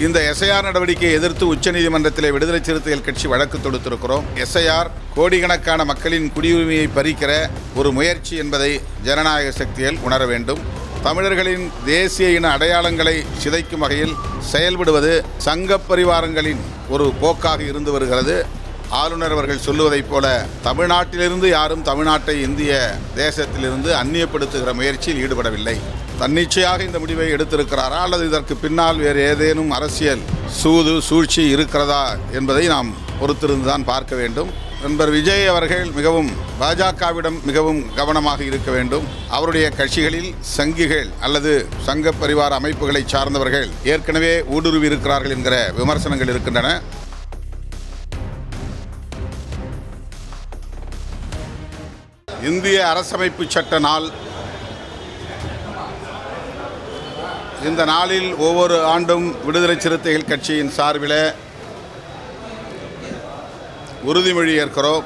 இந்த எஸ்ஐஆர் நடவடிக்கையை எதிர்த்து உச்சநீதிமன்றத்தில் விடுதலை சிறுத்தைகள் கட்சி வழக்கு தொடுத்திருக்கிறோம். எஸ்ஐஆர் கோடிக்கணக்கான மக்களின் குடியுரிமையை பறிக்கிற ஒரு முயற்சி என்பதை ஜனநாயக சக்திகள் உணர வேண்டும். தமிழர்களின் தேசிய இன அடையாளங்களை சிதைக்கும் வகையில் செயல்படுவது சங்க பரிவாரங்களின் ஒரு போக்காக இருந்து வருகிறது. ஆளுநர் அவர்கள் சொல்லுவதைப் போல தமிழ்நாட்டிலிருந்து யாரும் தமிழ்நாட்டை இந்திய தேசத்திலிருந்து அந்நியப்படுத்துகிற முயற்சியில் ஈடுபடவில்லை. தன்னிச்சையாக இந்த முடிவை எடுத்திருக்கிறாரா அல்லது இதற்கு பின்னால் வேறு ஏதேனும் அரசியல் சூழ்ச்சி இருக்கிறதா என்பதை நாம் பொறுத்திருந்துதான் பார்க்க வேண்டும். நண்பர் விஜய் அவர்கள் பாஜகவிடம் மிகவும் கவனமாக இருக்க வேண்டும். அவருடைய கட்சிகளில் சங்கிகள் அல்லது சங்க பரிவார அமைப்புகளை சார்ந்தவர்கள் ஏற்கனவே ஊடுருவி இருக்கிறார்கள் என்கிற விமர்சனங்கள் இருக்கின்றன. இந்திய அரசமைப்பு சட்ட நாள். இந்த நாளில் ஒவ்வொரு ஆண்டும் விடுதலை சிறுத்தைகள் கட்சியின் சார்பில் உறுதிமொழி ஏற்கிறோம்.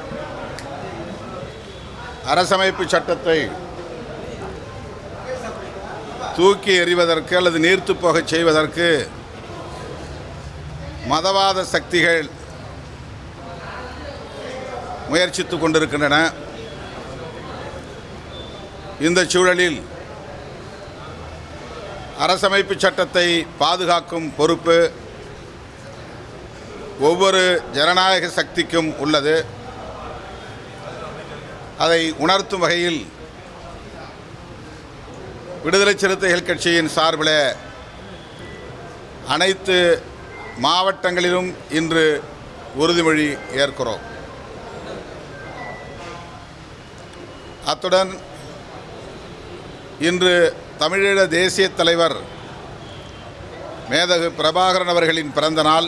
அரசமைப்பு சட்டத்தை தூக்கி எறிவதற்கு அல்லது நீர்த்து போகச் செய்வதற்கு மதவாத சக்திகள் முயற்சித்துக் கொண்டிருக்கின்றன. இந்த சூழலில் அரசமைப்பு சட்டத்தை பாதுகாக்கும் பொறுப்பு ஒவ்வொரு ஜனநாயக சக்திக்கும் உள்ளது. அதை உணர்த்தும் வகையில் விடுதலை சிறுத்தைகள் கட்சியின் சார்பில் அனைத்து மாவட்டங்களிலும் இன்று உறுதிமொழி ஏற்கிறோம். அத்துடன் இன்று தமிழீழ தேசிய தலைவர் மேதகு பிரபாகரன் அவர்களின் பிறந்த நாள்.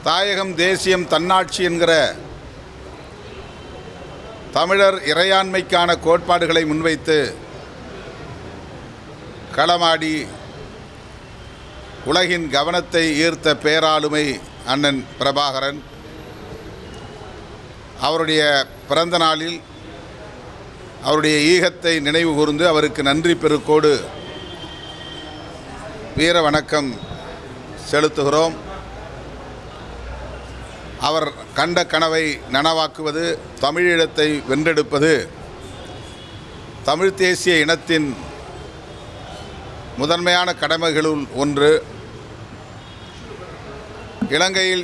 தாயகம் தேசியம் தன்னாட்சி என்கிற தமிழர் இறையாண்மைக்கான கோட்பாடுகளை முன்வைத்து களமாடி உலகின் கவனத்தை ஈர்த்த பேராளுமை அண்ணன் பிரபாகரன். அவருடைய பிறந்த நாளில் அவருடைய ஈகத்தை நினைவு கூர்ந்து அவருக்கு நன்றி பெருக்கோடு வீர வணக்கம் செலுத்துகிறோம். அவர் கண்ட கனவை நனவாக்குவது, தமிழீழத்தை வென்றெடுப்பது தமிழ் தேசிய இனத்தின் முதன்மையான கடமைகளுள் ஒன்று. இலங்கையில்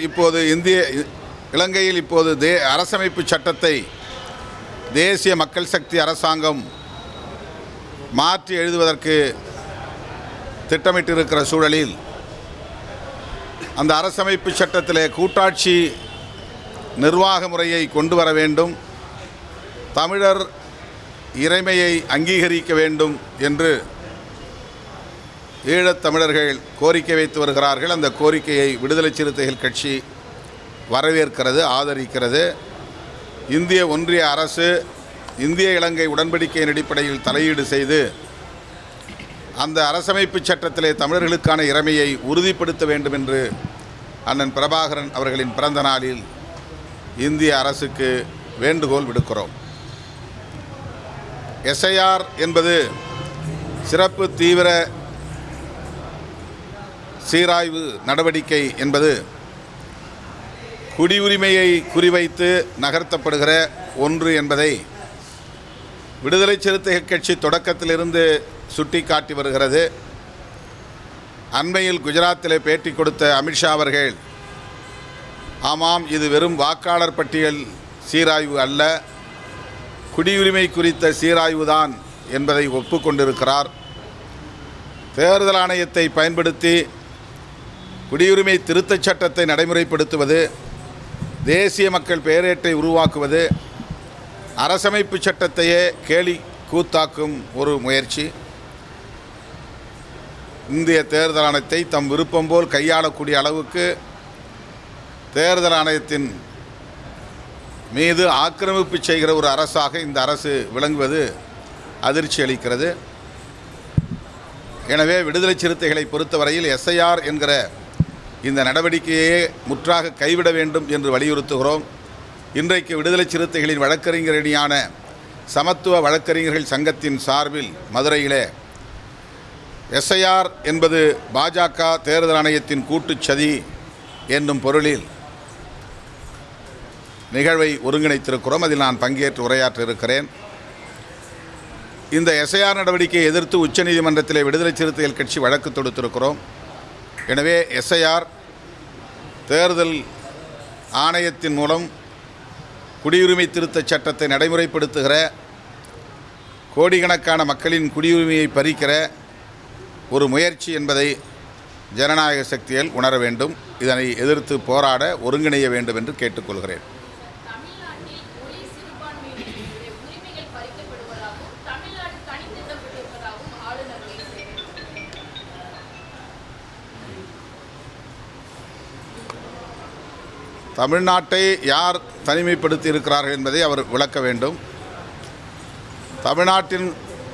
இப்போது அரசமைப்பு சட்டத்தை தேசிய மக்கள் சக்தி அரசாங்கம் மாற்றி எழுதுவதற்கு திட்டமிட்டிருக்கிற சூழலில் அந்த அரசமைப்பு சட்டத்திலே கூட்டாட்சி நிர்வாக முறையை கொண்டு வர வேண்டும், தமிழர் இறைமையை அங்கீகரிக்க வேண்டும் என்று ஈழத்தமிழர்கள் கோரிக்கை வைத்து வருகிறார்கள். அந்த கோரிக்கையை விடுதலை சிறுத்தைகள் கட்சி வரவேற்கிறது, ஆதரிக்கிறது. இந்திய ஒன்றிய அரசு இந்திய இலங்கை உடன்படிக்கையின் அடிப்படையில் தலையீடு செய்து அந்த அரசமைப்பு சட்டத்திலே தமிழர்களுக்கான இறைமையை உறுதிப்படுத்த வேண்டும் என்று அண்ணன் பிரபாகரன் அவர்களின் பிறந்த நாளில் இந்திய அரசுக்கு வேண்டுகோள் விடுக்கிறோம். எஸ்ஐஆர் என்பது சிறப்பு தீவிர சீராய்வு நடவடிக்கை என்பது குடியுரிமையை குறிவைத்து நகர்த்தப்படுகிற ஒன்று என்பதை விடுதலை சிறுத்தைகள் கட்சி தொடக்கத்திலிருந்து சுட்டிக்காட்டி வருகிறது. அண்மையில் குஜராத்திலே பேட்டி கொடுத்த அமித்ஷா அவர்கள், ஆமாம், இது வெறும் வாக்காளர் பட்டியல் சீராய்வு அல்ல, குடியுரிமை குறித்த சீராய்வு தான் என்பதை ஒப்புக்கொண்டிருக்கிறார். தேர்தல் ஆணையத்தை பயன்படுத்தி குடியுரிமை திருத்தச் சட்டத்தை நடைமுறைப்படுத்துவது, தேசிய மக்கள் பேரேட்டை உருவாக்குவது, அரசமைப்பு சட்டத்தையே கேலி கூத்தாக்கும் ஒரு முயற்சி. இந்திய தேர்தல் ஆணையத்தை தம் விருப்பம் போல் கையாளக்கூடிய அளவுக்கு தேர்தல் ஆணையத்தின் மீது ஆக்கிரமிப்பு செய்கிற ஒரு அரசாக இந்த அரசு விளங்குவது அதிர்ச்சி அளிக்கிறது. எனவே விடுதலை சிறுத்தைகளை பொறுத்தவரையில் எஸ்ஐஆர் என்கிற இந்த நடவடிக்கையை முற்றாக கைவிட வேண்டும் என்று வலியுறுத்துகிறோம். இன்றைக்கு விடுதலை சிறுத்தைகளின் வழக்கறிஞரடியான சமத்துவ வழக்கறிஞர்கள் சங்கத்தின் சார்பில் மதுரையிலே எஸ்ஐஆர் என்பது பாஜக தேர்தல் ஆணையத்தின் கூட்டுச்சதி என்னும் பொருளில் நிகழ்வை ஒருங்கிணைத்திருக்கிறோம். அதில் நான் பங்கேற்று உரையாற்ற இருக்கிறேன். இந்த எஸ்ஐஆர் நடவடிக்கையை எதிர்த்து உச்சநீதிமன்றத்தில் விடுதலை சிறுத்தைகள் கட்சி வழக்கு தொடுத்திருக்கிறோம். எனவே எஸ்ஐஆர் தேர்தல் ஆணையத்தின் மூலம் குடியுரிமை திருத்தச் சட்டத்தை நடைமுறைப்படுத்துகிற கோடிக்கணக்கான மக்களின் குடியுரிமையை பறிக்கிற ஒரு முயற்சி என்பதை ஜனநாயக சக்திகள் உணர வேண்டும். இதனை எதிர்த்து போராட ஒருங்கிணைய வேண்டும் என்று கேட்டுக்கொள்கிறேன். தமிழ்நாட்டை யார் தனிமைப்படுத்தி இருக்கிறார்கள் என்பதை அவர் விளக்க வேண்டும்.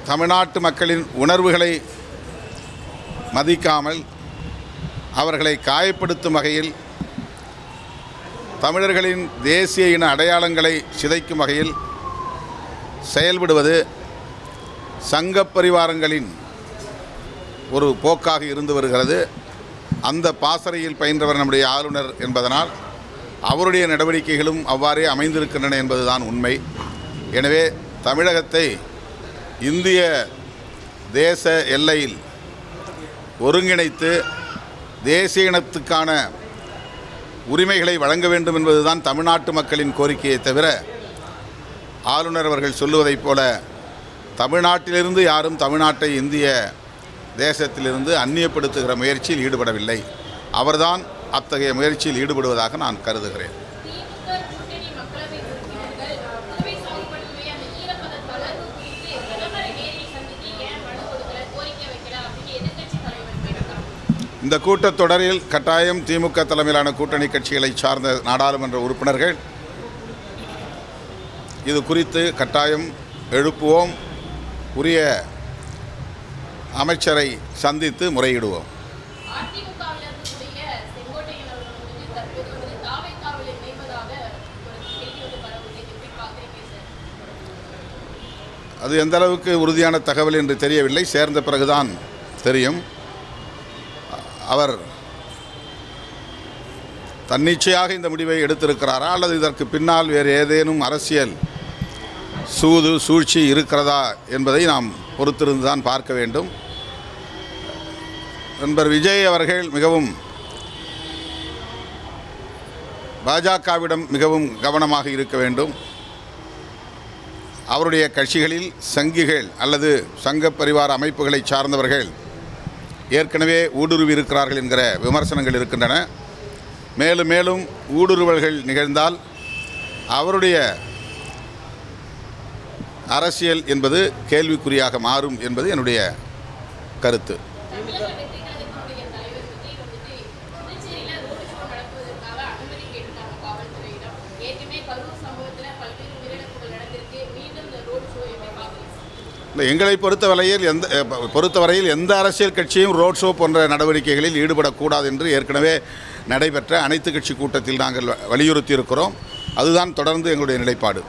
தமிழ்நாட்டு மக்களின் உணர்வுகளை மதிக்காமல் அவர்களை காயப்படுத்தும் வகையில் தமிழர்களின் தேசிய இன அடையாளங்களை சிதைக்கும் வகையில் செயல்படுவது சங்கப் பரிவாரங்களின் ஒரு போக்காக இருந்து வருகிறது. அந்த பாசறையில் பயின்றவர் நம்முடைய ஆளுநர் என்பதனால் அவருடைய நடவடிக்கைகளும் அவ்வாறே அமைந்திருக்கின்றன என்பதுதான் உண்மை. எனவே தமிழகத்தை இந்திய தேச எல்லையில் ஒருங்கிணைத்து தேசிய இனத்துக்கான உரிமைகளை வழங்க வேண்டும் என்பதுதான் தமிழ்நாட்டு மக்களின் கோரிக்கையை தவிர ஆளுநர் அவர்கள் சொல்லுவதைப் போல தமிழ்நாட்டிலிருந்து யாரும் தமிழ்நாட்டை இந்திய தேசத்திலிருந்து அந்நியப்படுத்துகிற முயற்சியில் ஈடுபடவில்லை. அவர்தான் அத்தகைய முயற்சியில் ஈடுபடுவதாக நான் கருதுகிறேன். இந்த கூட்டத்தொடரில் கட்டாயம் திமுக தலைமையிலான கூட்டணி கட்சிகளை சார்ந்த நாடாளுமன்ற உறுப்பினர்கள் இது குறித்து கட்டாயம் எழுப்புவோம். உரிய அமைச்சரை சந்தித்து முறையிடுவோம். அது எந்த அளவுக்கு உறுதியான தகவல் என்று தெரியவில்லை. சேர்ந்த பிறகுதான் தெரியும். அவர் தன்னிச்சையாக இந்த முடிவை எடுத்திருக்கிறாரா அல்லது இதற்கு பின்னால் வேறு ஏதேனும் அரசியல் சூழ்ச்சி இருக்கிறதா என்பதை நாம் பொறுத்திருந்து தான் பார்க்க வேண்டும். நண்பர் விஜய் அவர்கள் மிகவும் பாஜகவிடம் மிகவும் கவனமாக இருக்க வேண்டும். அவருடைய கட்சிகளில் சங்கிகள் அல்லது சங்க பரிவார அமைப்புகளை சார்ந்தவர்கள் ஏற்கனவே ஊடுருவி இருக்கிறார்கள் என்கிற விமர்சனங்கள் இருக்கின்றன. மேலும் மேலும் ஊடுருவல்கள் நிகழ்ந்தால் அவருடைய அரசியல் என்பது கேள்விக்குறியாக மாறும் என்பது என்னுடைய கருத்து. எங்களை பொறுத்தவரையில் எந்த அரசியல் கட்சியும் ரோட் ஷோ போன்ற நடவடிக்கைகளில் ஈடுபடக்கூடாது என்று ஏற்கனவே நடைபெற்ற அனைத்து கட்சி கூட்டத்தில் நாங்கள் வலியுறுத்தி இருக்கிறோம். அதுதான் தொடர்ந்து எங்களுடைய நிலைப்பாடு.